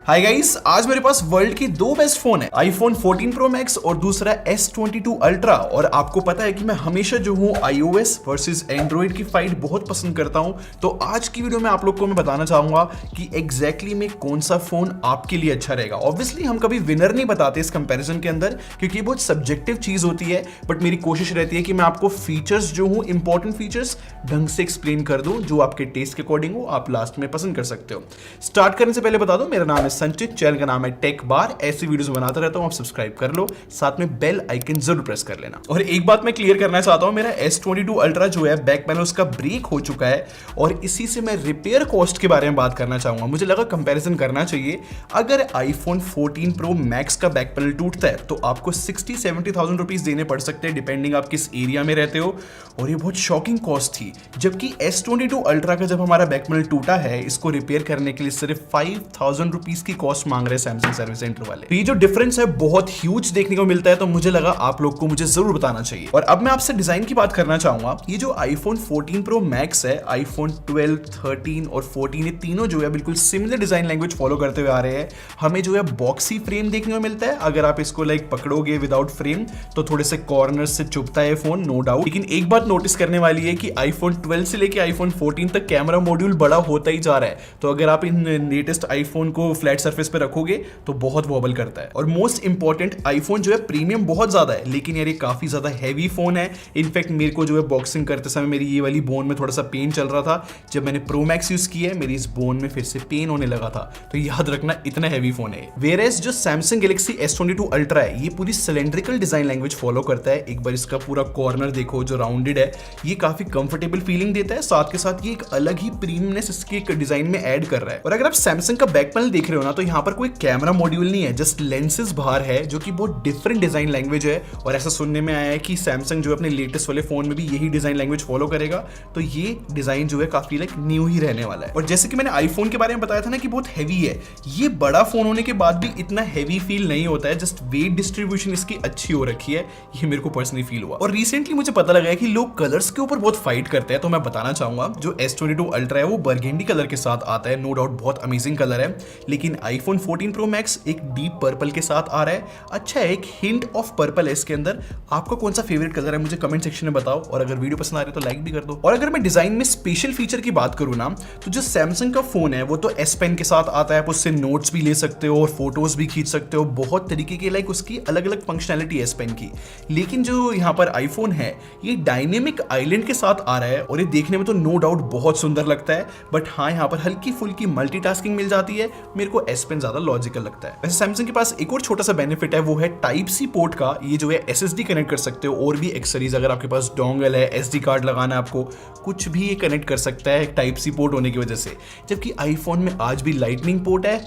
Hi guys, आज मेरे पास world की दो बेस्ट फोन है, आईफोन 14 प्रो मैक्स और दूसरा S22 अल्ट्रा। और आपको पता है कि मैं हमेशा जो हूँ iOS वर्सेस एंड्रॉइड की फाइट बहुत पसंद करता हूँ। तो आज की वीडियो में आप लोग को मैं बताना चाहूंगा कि एग्जैक्टली में कौन सा फोन आपके लिए अच्छा रहेगा। ऑब्वियसली हम कभी विनर नहीं बताते इस कंपैरिजन के अंदर, क्योंकि बहुत सब्जेक्टिव चीज होती है। बट मेरी कोशिश रहती है कि मैं आपको फीचर्स जो हूँ, इंपॉर्टेंट फीचर्स ढंग से एक्सप्लेन कर दूं, जो आपके टेस्ट के अकॉर्डिंग हो, आप लास्ट में पसंद कर सकते हो। स्टार्ट करने से पहले बता दो, मेरा नाम है संचित, चैनल का नाम है टेक बार। ऐसी वीडियोस बनाता रहता हूं, आप सब्सक्राइब कर लो, साथ में बेल आइकन जरूर प्रेस कर लेना। और एक बात मैं क्लियर करना चाहता हूं, मेरा S22 अल्ट्रा जो है, बैक पैनल उसका ब्रेक हो चुका है और इसी से मैं रिपेयर कॉस्ट के बारे में बात करना चाहूंगा। मुझे लगा कंपैरिजन करना चाहिए। अगर आईफोन 14 प्रो मैक्स का बैक पैनल टूटता है तो आपको 60-70,000 रुपीज देने पड़ सकते हैं, डिपेंडिंग आप किस एरिया में रहते हो। और ये बहुत शॉकिंग कॉस्ट थी। जबकि S22 अल्ट्रा का जब हमारा बैक पैनल टूटा है, इसको रिपेयर करने के लिए सिर्फ 5,000 रुपीज की कॉस्ट मांग रहे हैं सैमसंग सर्विस सेंटर वाले। ये जो डिफरेंस है बहुत ह्यूज देखने को मिलता है, तो मुझे लगा आप लोग को मुझे जरूर बताना चाहिए। और अब मैं आपसे डिजाइन की बात करना चाहूंगा। ये जो आईफोन 14 प्रो मैक्स है, आईफोन 12, 13 और 14, ये तीनों जो है बिल्कुल सिमिलर डिजाइन लैंग्वेज फॉलो करते हुए आ रहे हैं। हमें जो है बॉक्सी फ्रेम देखने को मिलता है। अगर आप इसको पकड़ोगे विदाउट फ्रेम तो थोड़े से कॉर्नर से चुभता है फोन, नो डाउट। लेकिन एक बात नोटिस करने वाली है कि आईफोन 12 से लेके आईफोन 14 तक कैमरा मॉड्यूल बड़ा होता ही जा रहा है। तो अगर आप इन लेटेस्ट आईफोन को फ्लैट सरफेस पे रखोगे तो बहुत वॉबल करता है। और मोस्ट इंपॉर्टेंट, आईफोन जो है प्रीमियम बहुत ज्यादा है, लेकिन यार ये काफी ज्यादा हैवी फोन है। इनफैक्ट मेरे को जो है बॉक्सिंग करते समय मेरी ये वाली बोन में थोड़ा सा पेन चल रहा था। जब मैंने प्रो मैक्स यूज किया है, मेरी इस बोन में फिर से पेन होने लगा था। तो याद रखना, इतना हैवी फोन है। वेयरएज जो सैमसंग गैलेक्सी S22 अल्ट्रा है, ये पूरी सिलेंड्रिकल डिजाइन लैंग्वेज फॉलो करता है। एक बार इसका पूरा कॉर्नर देखो जो राउंडेड है, ये काफी कंफर्टेबल फीलिंग देता है। साथ के साथ ये एक अलग ही प्रीमियमनेस इसके डिजाइन में ऐड कर रहा है। और अगर आप सैमसंग का बैक पैनल देख रहे हो ना, तो यहाँ पर कोई कैमरा मॉड्यूल नहीं है, जस्ट लेंसेज बाहर है, जो कि बहुत डिफरेंट डिजाइन लैंग्वेज है। और ऐसा सुनने में आया है कि सैमसंग जो अपने लेटेस्ट वाले फोन में भी यही डिजाइन लैंग्वेज फॉलो करेगा। तो ये डिजाइन जो है काफी न्यू ही रहने वाला है। और जैसे कि मैंने आईफोन के बारे में बताया था ना कि बहुत हैवी है, ये बड़ा फोन होने के बाद भी इतना हैवी फील नहीं होता है। जस्ट वेट डिस्ट्रीब्यूशन इसकी अच्छी हो रखी है, ये मेरे को पर्सनली फील हुआ। और रिसेंटली मुझे पता लगा है कि लोग कलर्स के ऊपर बहुत फाइट करते हैं। तो मैं बताना चाहूंगा, जो S22 अल्ट्रा है वो बर्गेंडी कलर के साथ आता है, नो डाउट बहुत अमेजिंग कलर है। लेकिन आईफोन 14 प्रो मैक्स एक डीप पर्पल के साथ आ रहा है। अच्छा है, एक हिंट ऑफ पर्पल है इसके अंदर। आपका कौन सा फेवरेट कलर है मुझे कमेंट सेक्शन में बताओ। और अगर वीडियो पसंद आ रही है तो लाइक भी कर दो। और अगर मैं डिजाइन में स्पेशल फीचर की बात करूं ना, तो जो सैमसंग का फोन है वो तो S पेन के साथ आता है। आप उससे नोट्स भी ले सकते हो और फोटोज भी खींच सकते हो। बहुत तरीके के उसकी अलग अलग फंक्शनैलिटी है S पेन की। लेकिन जो यहाँ पर आईफोन है, ये डायनेमिक आइलैंड के साथ आ रहा है और ये देखने में तो नो डाउट बहुत सुंदर लगता है। बट हाँ, यहाँ पर हल्की फुल्की मल्टीटास्किंग मिल जाती है। मेरे को S पेन ज्यादा लॉजिकल लगता है। वैसे सैमसंग के पास एक और छोटा सा बेनिफिट है, वो है टाइप सी पोर्ट का। ये जो है SSD कनेक्ट कर सकते हो और भी एक्सेसरीज। अगर आपके पास डोंगल है, SD कार्ड लगाना है आपको, कुछ भी ये कनेक्ट कर सकता है टाइप सी पोर्ट होने की वजह से। जबकि आईफोन में आज भी लाइटनिंग पोर्ट है,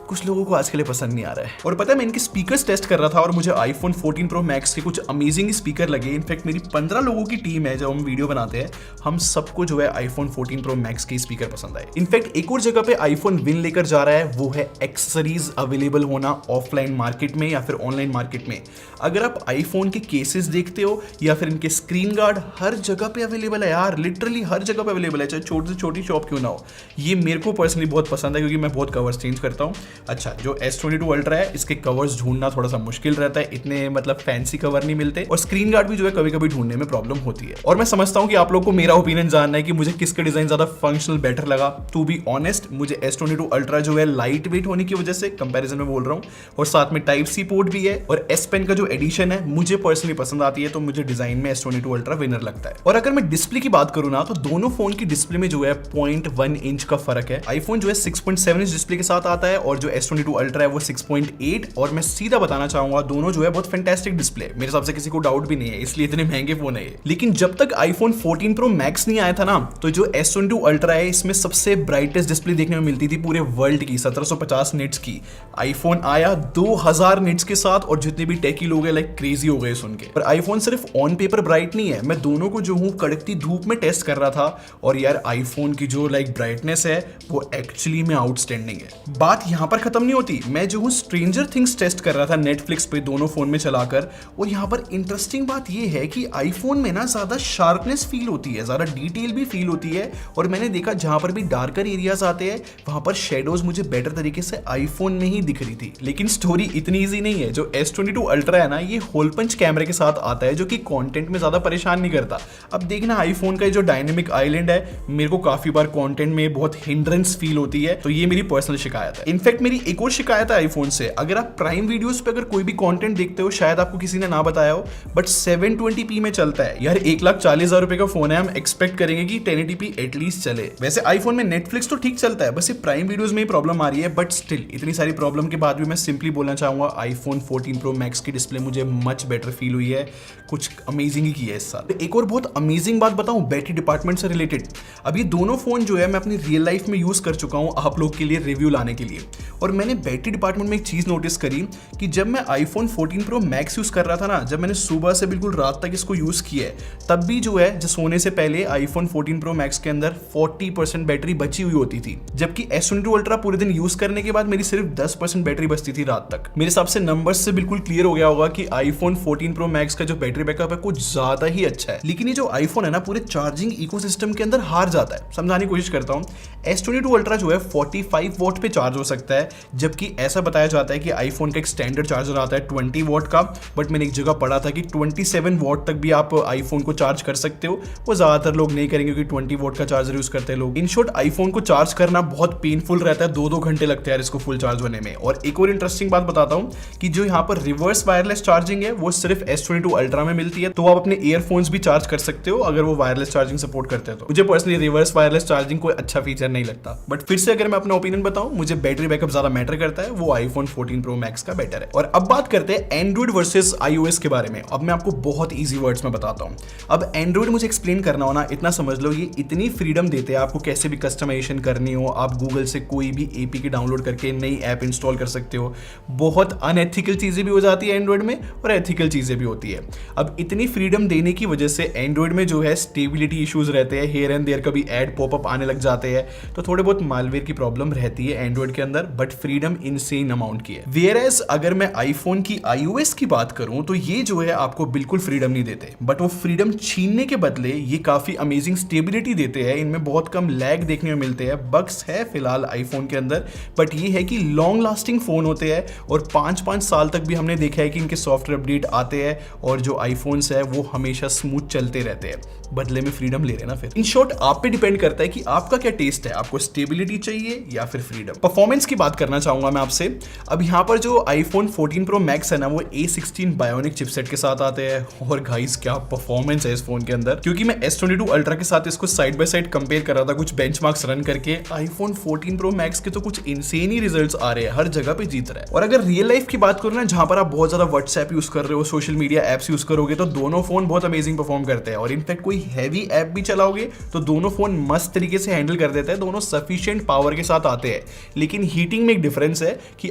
कुछ लोगों को आज के लिए पसंद नहीं आ रहा है। और पता है, मैं इनके स्पीकर्स टेस्ट कर रहा था और मुझे आईफोन 14 प्रो मैक्स के कुछ अमेजिंग स्पीकर लगे। इनफैक्ट मेरी 15 लोगों की टीम है, जब हम वीडियो बनाते हैं हम सबको जो है आईफोन 14 प्रो मैक्स के स्पीकर पसंद आए। इनफैक्ट एक और जगह पे आईफोन विन लेकर जा रहा है, वो है एक्सेसरीज अवेलेबल होना ऑफलाइन मार्केट में या फिर ऑनलाइन मार्केट में। अगर आप आईफोन के केसेस देखते हो या फिर इनके स्क्रीन गार्ड, हर जगह पे अवेलेबल है यार, लिटरली हर जगह पे अवेलेबल है, चाहे छोटी से छोटी शॉप क्यों ना हो। ये मेरे को पर्सनली बहुत पसंद है, क्योंकि मैं बहुत कवर्स चेंज करता हूँ। अच्छा, जो S22 अल्ट्रा है, इसके कवर्स ढूंढना थोड़ा सा मुश्किल रहता है, इतने फैंसी कवर नहीं मिलते। और स्क्रीन गार्ड भी जो है कभी कभी ढूंढने में प्रॉब्लम होती है। और मैं समझता हूँ कि आप लोग को मेरा ओपिनियन जानना है कि मुझे किसका डिजाइन ज्यादा फंक्शनल बेटर लगा। टू बी ऑनेस्ट, मुझे S22 अल्ट्रा जो है लाइट वेट होने की वजह से कंपैरिजन में बोल रहा हूँ, और साथ में टाइप सी पोर्ट भी है। और S पेन का जो एडिशन है मुझे पर्सनली पसंद आती है, तो मुझे डिजाइन में S22 अल्ट्रा विनर लगता है। और अगर मैं डिस्प्ले की बात करूँ ना, तो दोनों फोन की डिस्प्ले में जो है 0.1 इंच का फर्क है। आईफोन जो है 6.7 इंच डिस्प्ले के साथ आता है और जो S22 अल्ट्रा है वो 6.8। और मैं सीधा बताना चाहूंगा, दोनों जो है बहुत फैंटास्टिक डिस्प्ले, मेरे हिसाब से किसी को डाउट भी नहीं है, इसलिए इतने महंगे फोन है ये। लेकिन जब तक आईफोन 14 प्रो मैक्स नहीं आया था ना, तो जो S22 अल्ट्रा है, इसमें सबसे ब्राइटेस्ट डिस्प्ले देखने में मिलती थी पूरे वर्ल्ड की, 1750 निट्स की। आईफोन आया 2000 निट्स के साथ, और जितने भी टेकी लोग हैं क्रेजी हो गए सुन के। पर आईफोन सिर्फ ऑन पेपर ब्राइट नहीं है, मैं दोनों को जो हूँ कड़कती धूप में टेस्ट कर रहा था, और यार आईफोन की जो ब्राइटनेस है वो एक्चुअली में आउटस्टैंडिंग है। बात यहाँ पर खत्म नहीं होती, मैं जो हूँ स्ट्रेंजर थिंग्स टेस्ट कर रहा था नेटफ्लिक्स पे दोनों फोन में चलाकर, और यहाँ पर इंटरेस्टिंग बात ये है कि आईफोन में ना ज्यादा शार्पनेस फील होती है, ज्यादा डिटेल भी फील होती है, और मैंने देखा जहां पर भी डार्कर एरियाज आते हैं वहां पर शेडोज मुझे बेटर तरीके से आईफोन में ही दिख रही थी। लेकिन स्टोरी इतनी ईजी नहीं है। जो S22 अल्ट्रा है ना, ये होल पंच कैमरे के साथ आता है जो कि कंटेंट में ज्यादा परेशान नहीं करता। अब देखना आईफोन का जो डायनेमिक आइलैंड है, मेरे को काफी बार कंटेंट में बहुत हिंड्रेंस फील होती है, तो ये मेरी पर्सनल शिकायत है। इनफैक्ट मेरी एक और शिकायत है आईफोन से, अगर आप प्राइम वीडियोस पे अगर कोई भी कंटेंट देखते हो, शायद आपको किसी ने ना बताया हो, बट 720p में चलता है यार। 1,40,000 रुपए का फोन है, हम एक्सपेक्ट करेंगे कि 1080p एटलीस्ट चले। वैसे आईफोन में नेटफ्लिक्स तो ठीक चलता है, बस ये प्राइम वीडियोस में ही प्रॉब्लम आ रही है, बट स्टिल इतनी सारी प्रॉब्लम के बाद भी मैं सिंपली बोलना चाहूंगा आईफोन 14 प्रो मैक्स की डिस्प्ले मुझे मच बेटर फील हुई है। कुछ अमेजिंग ही किया है इस साल। एक और बहुत अमेजिंग बात बताऊं बैटरी डिपार्टमेंट से रिलेटेड, अब ये दोनों फोन जो है मैं अपनी रियल लाइफ में यूज कर चुका हूं आप लोग के लिए रिव्यू लाने के लिए, और मैंने बैटरी डिपार्टमेंट में एक चीज नोटिस करी कि जब मैं आईफोन 14 प्रो मैक्स यूज कर रहा था ना, जब मैंने सुबह से बिल्कुल रात तक इसको यूज किया है, तब भी जो है जो सोने से पहले आईफोन 14 प्रो मैक्स के अंदर 40% बैटरी बची हुई होती थी, जबकि S22 अल्ट्रा पूरे दिन यूज करने के बाद मेरी सिर्फ 10% बैटरी बचती थी रात तक। मेरे हिसाब से नंबर्स से बिल्कुल क्लियर हो गया होगा कि आईफोन 14 प्रो मैक्स का जो बैटरी बैकअप है कुछ ज्यादा ही अच्छा है। लेकिन ये जो आईफोन है ना, पूरे चार्जिंग इकोसिस्टम के अंदर हार जाता है। समझाने की कोशिश करता हूँ, S22 अल्ट्रा जो है 45 वॉट पे चार्ज हो सकता है, जबकि ऐसा बताया जाता है कि आईफोन का एक स्टैंडर्ड चार्जर आता है 20 वॉट का, बट मैंने एक जगह पढ़ा था कि 27 वॉट तक भी आप आईफोन को चार्ज कर सकते हो। वो ज्यादातर लोग नहीं करेंगे क्योंकि 20 वॉट का चार्जर यूज करते हैं लोग। इन शॉर्ट आईफोन को चार्ज करना बहुत पेनफुल रहता है, 2-2 घंटे लगते हैं इसको फुल चार्ज होने में। और एक और इंटरेस्टिंग बात बताता हूँ कि जो यहाँ पर रिवर्स वायरलेस चार्जिंग है वो सिर्फ S22 अल्ट्रा में मिलती है, तो आप अपने ईयरफोन्स भी चार्ज कर सकते हो अगर वो वायरलेस चार्जिंग सपोर्ट करते हैं। तो मुझे पर्सनली रिवर्स वायरलेस चार्जिंग कोई अच्छा फीचर नहीं लगता, बट फिर से अगर मैं अपना ओपिनियन बताऊं, मुझे बैटरी बैकअप ज्यादा मैटर करता है, वो आईफोन 14 प्रो मैक्स का बेटर है। और अब बात करते हैं एंड्रॉइड वर्सेस iOS के बारे में। अब मैं आपको बहुत ईजी वर्ड्स में बताता हूं। अब एंड्रॉइड मुझे एक्सप्लेन करना हो ना, इतना समझ लो ये इतनी फ्रीडम देते हैं आपको, कैसे भी कस्टमाइजेशन करनी हो, आप गूगल से कोई भी APK डाउनलोड करके नई ऐप इंस्टॉल कर सकते हो। बहुत अनएथिकल चीजें भी हो जाती है एंड्रॉइड में और एथिकल चीजें भी होती है। अब इतनी फ्रीडम देने की वजह से एंड्रॉइड में जो है स्टेबिलिटी इश्यूज रहते हैं, हियर एंड देयर कभी एड पॉपअप आने लग जाते हैं, तो थोड़े बहुत मालवेयर की प्रॉब्लम रहती है एंड्रॉइड के अंदर, बट फ्रीडम इनसेन अमाउंट की है। वेयरएज अगर मैं आईफोन की iOS की बात करूं तो ये जो है आपको बिल्कुल फ्रीडम नहीं देते, बट वो फ्रीडम छीनने के बदले ये काफी अमेजिंग स्टेबिलिटी देते हैं। इनमें बहुत कम लैग देखने को मिलते हैं, बग्स है फिलहाल आईफोन के अंदर, बट ये है कि लॉन्ग लास्टिंग फोन होते हैं और 5-5 साल तक भी हमने देखा है कि इनके सॉफ्टवेयर अपडेट आते हैं और जो आईफोन्स है वो हमेशा स्मूथ चलते रहते हैं। बदले में फ्रीडम ले रहे ना। फिर इन शॉर्ट आप पे डिपेंड करता है कि आपका क्या टेस्ट है, आपको स्टेबिलिटी चाहिए या फिर फ्रीडम। परफॉर्मेंस की बात करना चाहूंगा मैं आपसे। अब यहाँ पर जो आईफोन 14 प्रो मैक्स है ना, वो A16 बायोनिक चिपसेट के साथ आते हैं, और गाइस क्या परफॉर्मेंस है इस फोन के अंदर। क्योंकि मैं S22 अल्ट्रा के साथ इसको साइड बाय साइड कंपेयर कर रहा था कुछ बेंचमार्क्स रन करके, आईफोन 14 प्रो मैक्स के तो कुछ इंसेन ही रिजल्ट्स आ रहे हैं, हर जगह पे जीत रहा है। और अगर रियल लाइफ की बात करो ना, जहां पर आप बहुत ज्यादा व्हाट्सएप यूज कर रहे हो, सोशल मीडिया एप्स यूज करोगे, तो दोनों फोन बहुत अमेजिंग परफॉर्म करते हैं। और इनफैक्ट कोई हैवी ऐप भी चलाओगे तो दोनों फोन मस्त तरीके से हैंडल कर देते हैं, दोनों सफिशिएंट पावर के साथ आते हैं। लेकिन हीटिंग में एक डिफरेंस है कि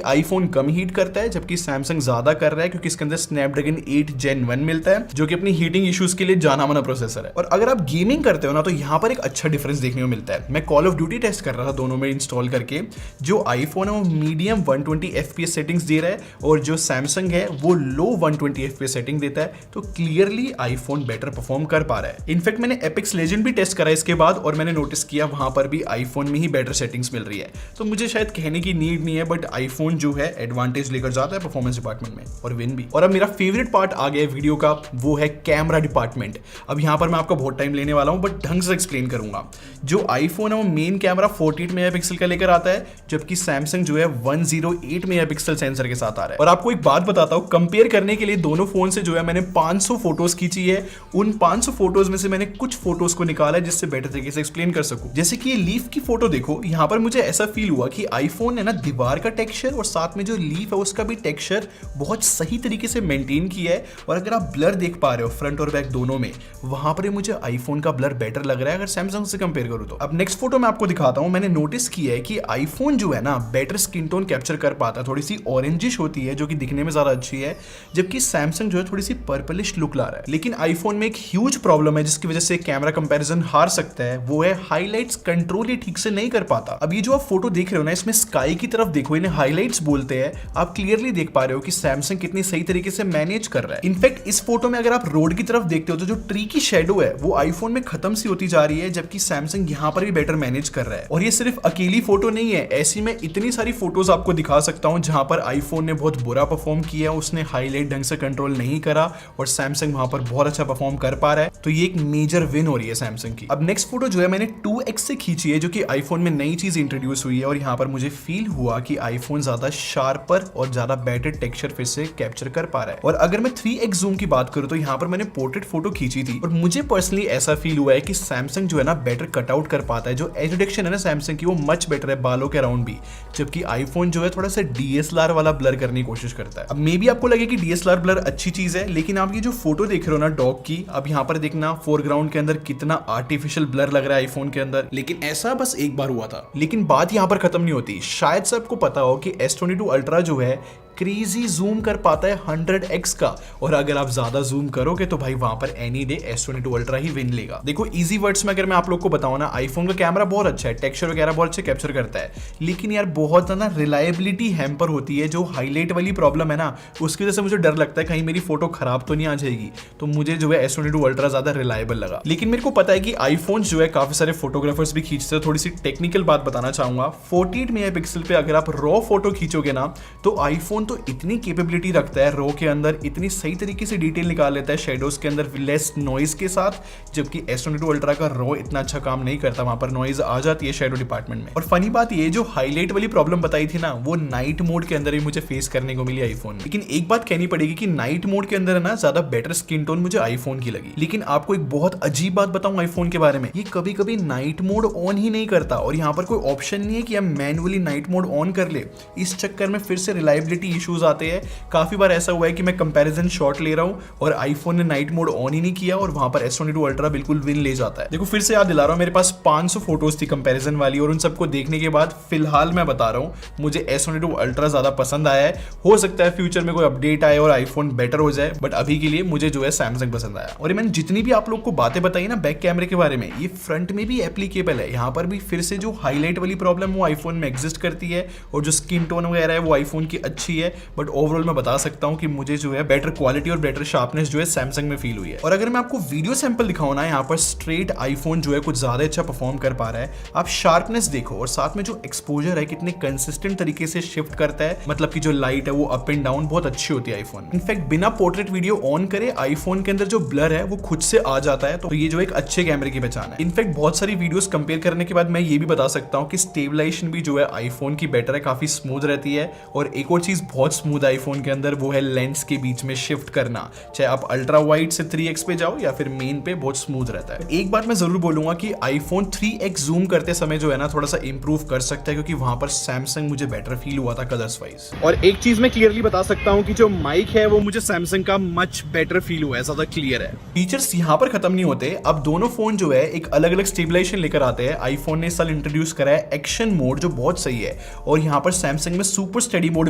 आईफोन कम हीट करता है जबकि सैमसंग ज्यादा कर रहा है, क्योंकि इसके अंदर स्नैपड्रैगन 8 Gen 1 मिलता है जो कि अपनी हीटिंग इश्यूज के लिए जाना माना प्रोसेसर है। और अगर आप गेमिंग करते हो ना, तो यहाँ पर एक अच्छा डिफरेंस देखने को मिलता है। मैं कॉल ऑफ ड्यूटी टेस्ट कर रहा था दोनों में इंस्टॉल करके, जो आईफोन है वो मीडियम 120 FPS सेटिंग्स दे रहा है और जो सैमसंग है वो लो 120 FPS सेटिंग देता है, तो क्लियरली आईफोन बेटर परफॉर्म कर पा रहा है। इनफैक्ट मैंने एपिक्स लेजेंड भी टेस्ट करा इसके बाद, और मैंने नोटिस किया वहां पर भी आईफोन में ही बेटर सेटिंग्स मिल रही है। तो मुझे शायद कहने की नीड नहीं है, बट आईफोन जो है एडवांटेज लेकर जाता है परफॉर्मेंस डिपार्टमेंट में, और विन भी। और अब मेरा फेवरेट पार्ट आ गया वीडियो का, वो है कैमरा डिपार्टमेंट। अब यहां पर मैं आपका बहुत टाइम लेने वाला हूं, बट ढंग से एक्सप्लेन करूंगा। जो आईफोन है वो मेन कैमरा 48 मेगापिक्सल का लेकर आता है, जबकि सैमसंग जो है 108 मेगापिक्सल सेंसर के साथ आ रहा है। और आपको एक बात बताता हूं, कंपेयर करने के लिए दोनों फोन से जो है मैंने 500 फोटोज खींची है। उन 500 फोटोज में से मैंने कुछ फोटोज को निकाला है जिससे बेटर तरीके से एक्सप्लेन कर सकूं। जैसे कि ये लीफ की फोटो देखो, यहां पर मुझे ऐसा फील हुआ कि आईफोन ने ना दीवार का टेक्सचर और साथ में जो लीफ है उसका भी टेक्सचर बहुत सही तरीके से मेंटेन किया है। और अगर आप ब्लर देख पा रहे हो फ्रंट और बैक दोनों में, वहां पर मुझे आईफोन का ब्लर बेटर लग रहा है अगर सैमसंग से कंपेयर करूं तो। अब नेक्स्ट फोटो मैं आपको दिखाता हूं। मैंने नोटिस किया है कि आईफोन जो है ना बेटर स्किन टोन कैप्चर कर पाता है, थोड़ी सी ऑरेंजिश होती है जो कि दिखने में ज्यादा अच्छी है, जबकि सैमसंग जो है थोड़ी सी पर्पलिश लुक ला रहा है। लेकिन आईफोन में एक ह्यूज प्रॉब्लम है जिसकी वजह से कैमरा कंपैरिजन हार सकता है, वो है हाइलाइट्स कंट्रोल ही ठीक से नहीं कर पाता। अब ये जो आप फोटो देख रहे हो ना, इसमें स्काई की तरफ देखो, इन्हें हाईलाइट्स बोलते हैं। आप क्लियरली देख पा रहे हो कि सैमसंग कितनी सही तरीके से मैनेज कर रहा है। इनफैक्ट इस फोटो में अगर आप रोड की तरफ देखते हो तो जो ट्री की शेडो है वो आईफोन में खत्म सी होती जा रही है, जबकि सैमसंग यहाँ पर भी बेटर मैनेज कर रहा है। और ये सिर्फ अकेली फोटो नहीं है, ऐसी मैं इतनी सारी फोटोज आपको दिखा सकता हूँ जहां पर आईफोन ने बहुत बुरा परफॉर्म किया, उसने हाईलाइट ढंग से कंट्रोल नहीं करा और सैमसंग वहां पर बहुत अच्छा परफॉर्म कर पा रहा है। तो ये एक मेजर विन हो रही है सैमसंग की। अब नेक्स्ट फोटो जो है मैंने 2x से खींची है, जो कि आईफोन में नई चीज इंट्रोड्यूस हुई है और यहाँ पर मुझे फील हुआ कि आईफोन ज्यादा शार्पर और ज्यादा बेटर टेक्सचर फिर से कैप्चर कर पा रहा है। और अगर मैं 3x जूम की बात करूं तो यहाँ पर मैंने पोर्ट्रेट फोटो खींची थी और मुझे पर्सनली ऐसा फील हुआ है कि सैमसंग जो है ना बेटर कटआउट कर पाता है। जो एज डिटेक्शन है ना सैमसंग की वो मच बेटर है बालों के अराउंड भी, जबकि आईफोन जो है थोड़ा सा डीएसएलआर वाला ब्लर करने की कोशिश करता है। अब मे बी आपको लगे कि डीएसएलआर ब्लर अच्छी चीज है, लेकिन आप ये जो फोटो देख रहे हो ना डॉग की, अब यहाँ पर देखना फोरग्राउंड के अंदर कितना आर्टिफिशियल ब्लर लग रहा है आईफोन के अंदर। लेकिन ऐसा बस एक बार हुआ था, लेकिन बात यहाँ पर खत्म नहीं होती। शायद सबको पता हो कि S22 अल्ट्रा जो है क्रेजी जूम कर पाता है 100x का, और अगर आप ज्यादा जूम करोगे तो भाई वहां पर एनी डे S22 अल्ट्रा ही विन लेगा। देखो इजी वर्ड्स में अगर मैं आप लोग को बताऊं ना, आईफोन का कैमरा बहुत अच्छा है, टेक्सचर वगैरह बहुत अच्छे कैप्चर करता है, लेकिन यार बहुत ज्यादा रिलायबिलिटी हैम्पर होती है। जो हाईलाइट वाली प्रॉब्लम है ना, उसकी वजह से मुझे डर लगता है कहीं मेरी फोटो खराब तो नहीं आ जाएगी, तो मुझे जो है S22 अल्ट्रा ज्यादा रिलायबल लगा। लेकिन मेरे को पता है कि आईफोन जो है काफी सारे फोटोग्राफर्स भी खींचते हैं। थोड़ी सी टेक्निकल बात बताना चाहूंगा, 48 मेगापिक्सल पे अगर आप रॉ फोटो खींचोगे ना, तो आईफोन तो इतनी कैपेबिलिटी रखता है रॉ के अंदर, इतनी सही तरीके से डिटेल निकाल लेता है शेडोज के अंदर लेस नॉइज के साथ, जबकि S22 अल्ट्रा का रॉ इतना अच्छा काम नहीं करता, वहां पर नॉइज आ जाती है शेडो डिपार्टमेंट में। और फनी बात ये, जो हाईलाइट वाली प्रॉब्लम बताई थी ना, वो नाइट मोड के अंदर ही मुझे फेस करने को मिली आईफोन में। लेकिन एक बात कहनी पड़ेगी कि नाइट मोड के अंदर ना ज्यादा बेटर स्किन टोन मुझे आईफोन की लगी। लेकिन आपको एक बहुत अजीब बात बताऊं आईफोन के बारे में, ये कभी कभी नाइट मोड ऑन ही नहीं करता, और यहाँ पर कोई ऑप्शन नहीं है कि हम मैनुअली नाइट मोड ऑन कर ले। इस चक्कर में फिर से रिलायबिलिटी इश्यूज आते हैं। काफी बार ऐसा हुआ है कि मैं कंपैरिजन शॉट ले रहा हूं और आईफोन ने नाइट मोड ऑन ही नहीं किया और वहां पर S22 अल्ट्रा बिल्कुल विन ले जाता है। देखो फिर से याद दिला रहा हूं, मेरे पास 500 फोटोज थी कंपैरिजन वाली, और उन सबको देखने के बाद फिलहाल मैं बता रहा हूं मुझे S22 अल्ट्रा ज्यादा पसंद आया है। हो सकता है फ्यूचर में कोई अपडेट आए और आईफोन बेटर हो जाए, बट अभी के लिए मुझे जो है सैमसंग पसंद आया। और मैंने जितनी भी आप लोग को बातें बताई ना बैक कैमरे के बारे में, ये फ्रंट में भी एप्लीकेबल है। यहाँ पर भी फिर से जो हाईलाइट वाली प्रॉब्लम वो आईफोन में एग्जिस्ट करती है, और जो स्किन टोन वगैरह है वो आईफोन की अच्छी है, बट ओवरऑल मैं बता सकता हूं कि मुझे जो है बेटर क्वालिटी और बेटर शार्पनेस जो है सैमसंग में फील हुई है। और अगर मैं आपको वीडियो सैंपल दिखाऊं ना, यहाँ पर स्ट्रेट आईफोन जो है कुछ ज्यादा अच्छा परफॉर्म कर पा रहा है। आप शार्पनेस देखो और साथ में जो एक्सपोजर है कितने कंसिस्टेंट तरीके से शिफ्ट करता है, मतलब कि जो लाइट है वो अप एंड डाउन बहुत अच्छी होती है आईफोन। इनफैक्ट बिना पोर्ट्रेट वीडियो ऑन करे आईफोन के अंदर जो ब्लर है वो खुद से आ जाता है, तो ये जो एक अच्छे कैमरे की पहचान है। इनफैक्ट बहुत सारी वीडियोस कंपेयर करने के बाद मैं ये भी बता सकता हूँ कि स्टेबलाइजेशन भी जो है आईफोन की बेटर है, काफी स्मूथ रहती है। और एक और चीज बहुत स्मूथ आईफोन के अंदर वो है लेंस के बीच में शिफ्ट करना, चाहे आप अल्ट्रा वाइड से 3x पे जाओ या फिर मेन पे, बहुत स्मूथ रहता है। एक बात मैं जरूर बोलूंगा कि आईफोन 3x जूम करते समय जो है ना थोड़ा सा इंप्रूव कर सकता है, क्योंकि वहां पर सैमसंग मुझे बेटर फील हुआ था कलर्स वाइज। और एक चीज मैं क्लियरली बता सकता हूं कि जो माइक है वो मुझे सैमसंग का मच बेटर फील हुआ है, ज्यादा क्लियर है। फीचर्स यहां पर खत्म नहीं होते, अब दोनों फोन जो है एक अलग अलग स्टेबलाइजेशन लेकर आते हैं। आईफोन ने इस साल इंट्रोड्यूस करा है एक्शन मोड, जो बहुत सही है, और यहाँ पर सैमसंग में सुपर स्टेडी मोड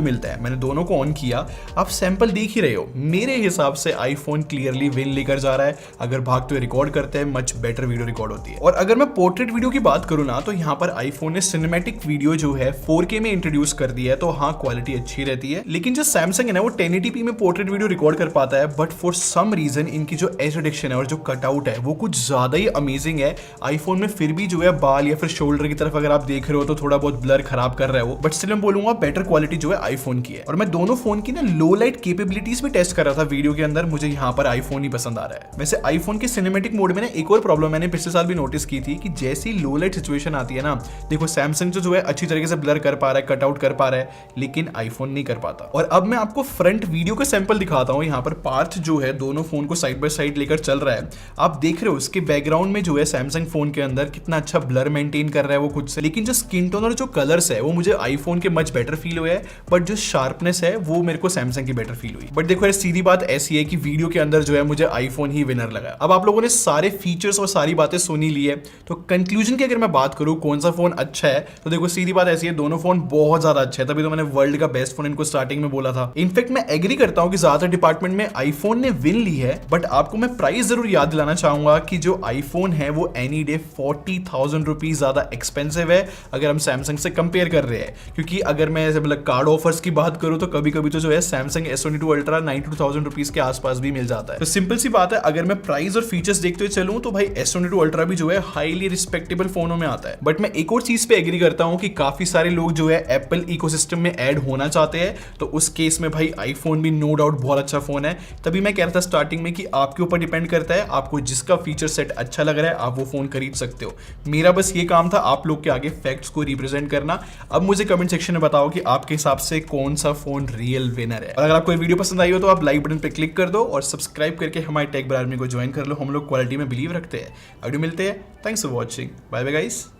मिलता है। मैंने दोनों को ऑन किया, आप सैंपल देख ही रहे हो। मेरे हिसाब से आईफोन क्लियरली विन लेकर जा रहा है। अगर भागते हुए रिकॉर्ड करते हैं मच बेटर वीडियो रिकॉर्ड होती है। और अगर मैं पोर्ट्रेट वीडियो की बात करूं ना, तो यहाँ पर आईफोन ने सिनेमैटिक वीडियो जो है 4K में इंट्रोड्यूस कर दिया है, तो हाँ क्वालिटी अच्छी रहती है। लेकिन जो सैमसंग है ना वो 1080p में पोर्ट्रेट वीडियो रिकॉर्ड कर पाता है, बट फॉर सम रीजन इनकी जो एज रिडक्शन है और जो कटआउट है वो कुछ ज्यादा ही अमेजिंग है। आईफोन में फिर भी जो है बाल या फिर शोल्डर की तरफ अगर आप देख रहे हो तो थोड़ा बहुत ब्लर खराब कर रहा है वो, बट स्टिल मैं बोलूंगा बेटर क्वालिटी जो है आईफोन की है। और मैं दोनों फोन की ना लो लाइट कैपेबिलिटीज भी टेस्ट कर रहा था वीडियो के अंदर, मुझे यहाँ पर आईफोन ही पसंद आ रहा है। वैसे आईफोन के सिनेमैटिक मोड में ना एक और प्रॉब्लम मैंने पिछले साल भी नोटिस की थी कि जैसी लो लाइट सिचुएशन आती है ना, देखो सैमसंग जो है अच्छी तरीके से ब्लर कर पा रहा है, कट आउट कर पा रहा है, लेकिन आईफोन नहीं कर पाता। और अब मैं आपको फ्रंट वीडियो का सैंपल दिखाता हूँ। यहाँ पर पार्थ जो है दोनों फोन को साइड बाय साइड लेकर चल रहा है, आप देख रहे हो उसके बैकग्राउंड में जो है सैमसंग फोन के अंदर कितना अच्छा ब्लर मेंटेन कर रहा है वो खुद से। लेकिन जो स्किन टोन और जो कलर्स है वो मुझे आईफोन के मच बेटर फील हुए हैं, बट जो शार्प शार्पनेस है वो मेरे को सैमसंग की बेटर फील हुई। बट देखो यार सीधी बात ऐसी है कि वीडियो के अंदर जो है मुझे आईफोन ही विनर लगा। अब आप लोगों ने सारे फीचर्स और सारी बातें सुनी ली है, तो कंक्लूजन की अगर मैं बात करूं कौन सा फोन अच्छा है, तो देखो सीधी बात ऐसी है, दोनों फोन बहुत ज्यादा अच्छे हैं, तभी तो मैंने वर्ल्ड का बेस्ट फोन इनको स्टार्टिंग में बोला था। इनफैक्ट मैं एग्री करता हूं कि ज्यादातर डिपार्टमेंट में आईफोन ने विन ली है, बट आपको मैं प्राइस जरूर याद दिलाना चाहूंगा कि जो आईफोन है वो एनी डे 40,000 रुपीज ज्यादा एक्सपेंसिव है अगर हम सैमसंग से कंपेयर कर रहे हैं। क्योंकि अगर मैं मतलब कार्ड ऑफर्स की बात करूं तो कभी कभी तो जो है सैमसंग S22 अल्ट्रा 92,000 रुपीज के आसपास भी मिल जाता है। तो सिंपल सी बात है, अगर मैं प्राइस और फीचर्स देखते हुए चलूं तो भाई S22 अल्ट्रा भी जो है हाईली रिस्पेक्टेबल फोनों में आता है। बट मैं एक और चीज पे एग्री करता हूं कि काफी सारे लोग जो है एप्पल इकोसिस्टम में ऐड होना चाहते हैं, तो उस केस में भाई आईफोन भी नो डाउट बहुत अच्छा फोन है। तभी मैं कह रहा था स्टार्टिंग में कि आपके ऊपर डिपेंड करता है, आपको जिसका फीचर सेट अच्छा लग रहा है आप वो फोन खरीद सकते हो। मेरा बस ये काम था आप लोग के आगे फैक्ट्स को रिप्रेजेंट करना। अब मुझे कमेंट सेक्शन में बताओ कि आपके हिसाब से कौन सा फोन रियल विनर है। और अगर आपको ये वीडियो पसंद आई हो तो आप लाइक बटन पे क्लिक कर दो और सब्सक्राइब करके हमारे टेक आर्मी को ज्वाइन कर लो। हम लोग क्वालिटी में बिलीव रखते हैं। अभी मिलते हैं। Thanks for watching. Bye bye guys.